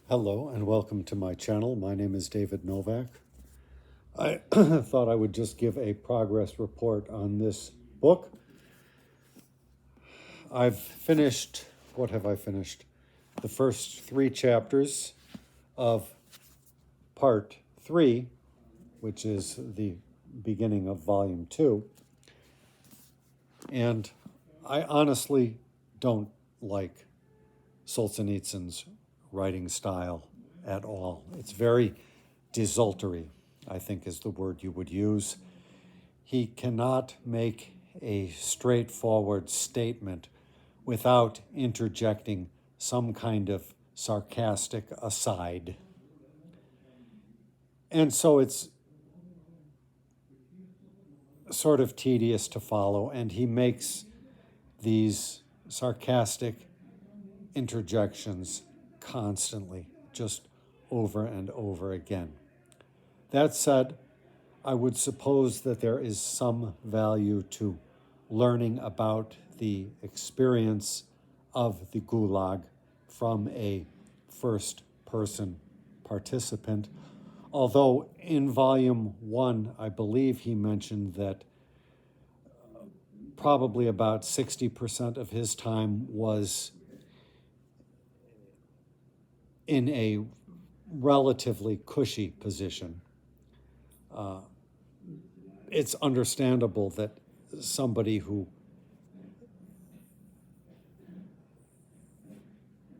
Hello and welcome to my channel. My name is David Novak. I thought I would just give a progress report on this book. I've finished, what have I finished? The first 3 chapters of part 3, which is the beginning of volume 2. And I honestly don't like Solzhenitsyn's writing style at all. It's very desultory, I think is the word you would use. He cannot make a straightforward statement without interjecting some kind of sarcastic aside. And so it's sort of tedious to follow, and he makes these sarcastic interjections constantly, just over and over again. That said, I would suppose that there is some value to learning about the experience of the Gulag from a first-person participant. Although in volume 1, I believe he mentioned that probably about 60% of his time was in a relatively cushy position. It's understandable that somebody who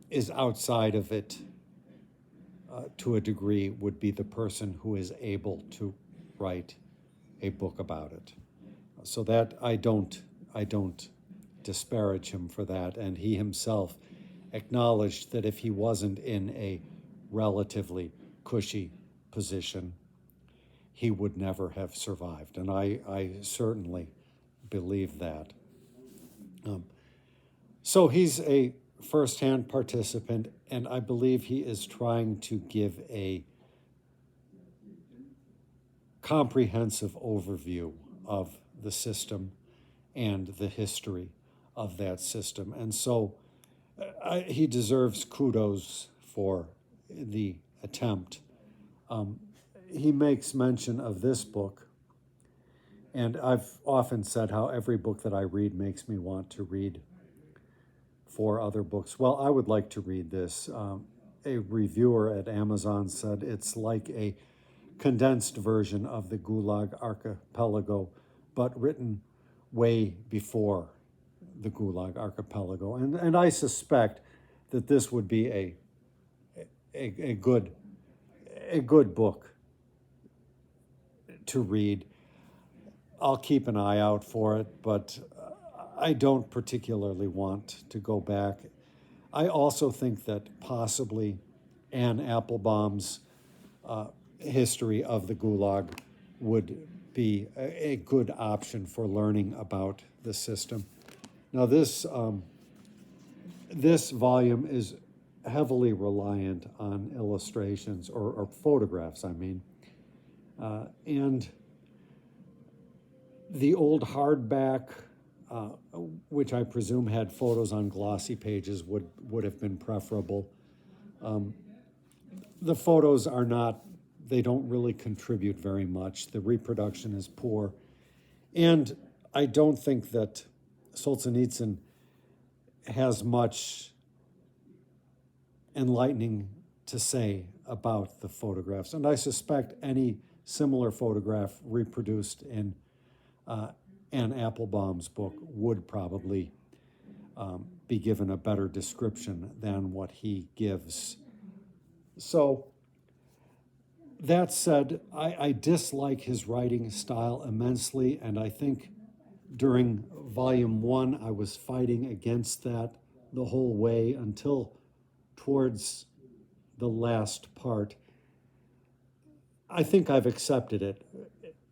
is outside of it to a degree would be the person who is able to write a book about it. So that I don't disparage him for that, and he himself acknowledged that if he wasn't in a relatively cushy position, he would never have survived. And I certainly believe that. So he's a first-hand participant, and I believe he is trying to give a comprehensive overview of the system and the history of that system. And so he deserves kudos for the attempt. He makes mention of this book, and I've often said how every book that I read makes me want to read 4 other books. Well, I would like to read this. A reviewer at Amazon said it's like a condensed version of the Gulag Archipelago, but written way before the Gulag Archipelago. And I suspect that this would be a good book to read. I'll keep an eye out for it, but I don't particularly want to go back. I also think that possibly Anne Applebaum's history of the Gulag would be a good option for learning about the system. Now this volume is heavily reliant on illustrations or photographs, I mean. And the old hardback, which I presume had photos on glossy pages, would have been preferable. The photos are not, they don't really contribute very much. The reproduction is poor. And I don't think that Solzhenitsyn has much enlightening to say about the photographs. And I suspect any similar photograph reproduced in Anne Applebaum's book would probably be given a better description than what he gives. So that said, I dislike his writing style immensely, and I think during volume 1 I was fighting against that the whole way until towards the last part. I think I've accepted it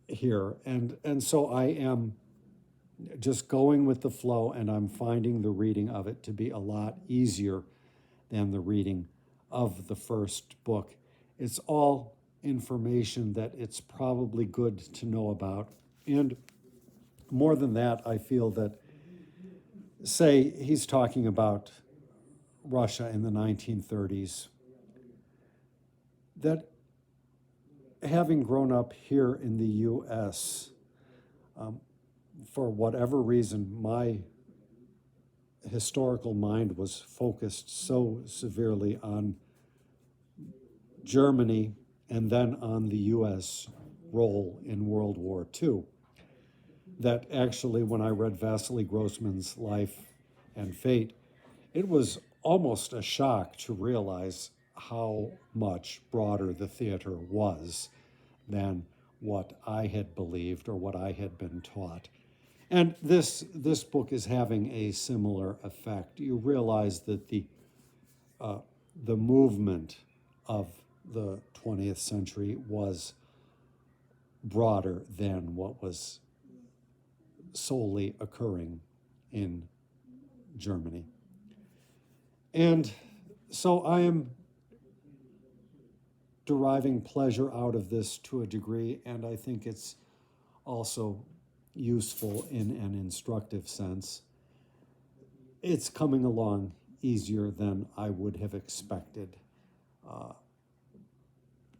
here, and so I am just going with the flow, and I'm finding the reading of it to be a lot easier than the reading of the first book. It's all information that it's probably good to know about, and more than that, I feel that, say he's talking about Russia in the 1930s, that having grown up here in the U.S., for whatever reason, my historical mind was focused so severely on Germany and then on the U.S. role in World War II that actually, when I read Vasily Grossman's Life and Fate, it was almost a shock to realize how much broader the theater was than what I had believed or what I had been taught. And this book is having a similar effect. You realize that the movement of the 20th century was broader than what was solely occurring in Germany. And so I am deriving pleasure out of this to a degree, and I think it's also useful in an instructive sense. It's coming along easier than I would have expected.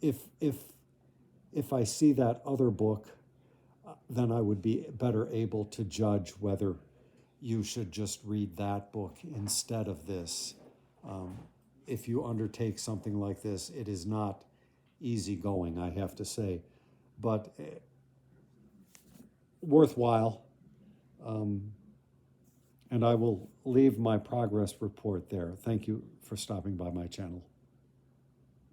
If I see that other book, then I would be better able to judge whether you should just read that book instead of this. If you undertake something like this, it is not easy going, I have to say, but worthwhile. And I will leave my progress report there. Thank you for stopping by my channel.